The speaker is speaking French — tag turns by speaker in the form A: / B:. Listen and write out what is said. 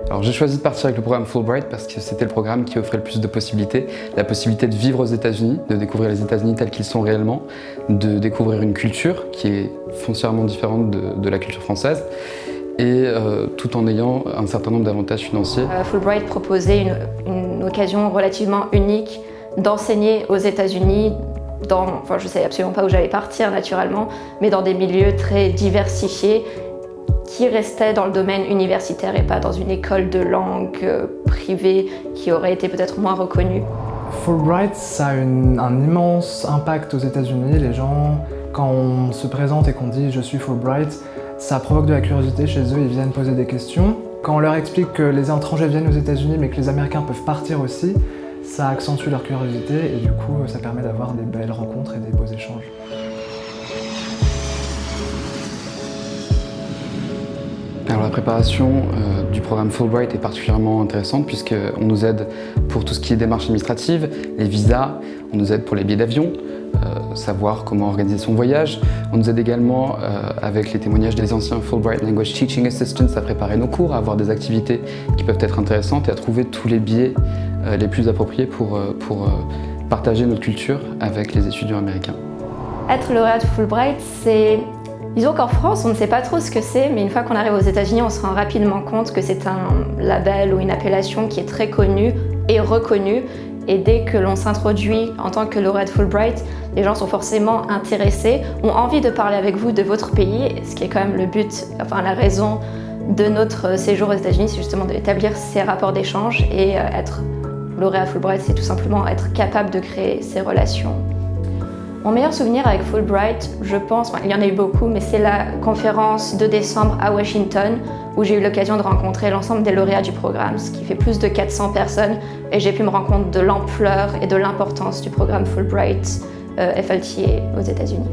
A: Alors j'ai choisi de partir avec le programme Fulbright parce que c'était le programme qui offrait le plus de possibilités. La possibilité de vivre aux États-Unis, de découvrir les États-Unis tels qu'ils sont réellement, de découvrir une culture qui est foncièrement différente de la culture française et tout en ayant un certain nombre d'avantages financiers.
B: Fulbright proposait une occasion relativement unique d'enseigner aux États-Unis enfin je ne savais absolument pas où j'allais partir naturellement, mais dans des milieux très diversifiés qui restaient dans le domaine universitaire et pas dans une école de langue privée qui aurait été peut-être moins reconnue.
C: Fulbright, ça a un immense impact aux États-Unis. Les gens, quand on se présente et qu'on dit « je suis Fulbright », ça provoque de la curiosité chez eux, ils viennent poser des questions. Quand on leur explique que les étrangers viennent aux États-Unis mais que les Américains peuvent partir aussi, ça accentue leur curiosité et du coup ça permet d'avoir des belles rencontres et des beaux échanges.
A: Alors la préparation du programme Fulbright est particulièrement intéressante puisqu'on nous aide pour tout ce qui est démarches administratives, les visas, on nous aide pour les billets d'avion, savoir comment organiser son voyage. On nous aide également avec les témoignages des anciens Fulbright Language Teaching Assistants à préparer nos cours, à avoir des activités qui peuvent être intéressantes et à trouver tous les biais les plus appropriés pour partager notre culture avec les étudiants américains.
B: Être lauréat de Fulbright, c'est... Disons qu'en France, on ne sait pas trop ce que c'est, mais une fois qu'on arrive aux États-Unis, on se rend rapidement compte que c'est un label ou une appellation qui est très connue et reconnue. Et dès que l'on s'introduit en tant que lauréat de Fulbright, les gens sont forcément intéressés, ont envie de parler avec vous de votre pays, ce qui est quand même le but, enfin la raison de notre séjour aux États-Unis, c'est justement d'établir ces rapports d'échange et être lauréat Fulbright, c'est tout simplement être capable de créer ces relations. Mon meilleur souvenir avec Fulbright, je pense, il y en a eu beaucoup, mais c'est la conférence de décembre à Washington où j'ai eu l'occasion de rencontrer l'ensemble des lauréats du programme, ce qui fait plus de 400 personnes, et j'ai pu me rendre compte de l'ampleur et de l'importance du programme Fulbright FLTA aux États-Unis.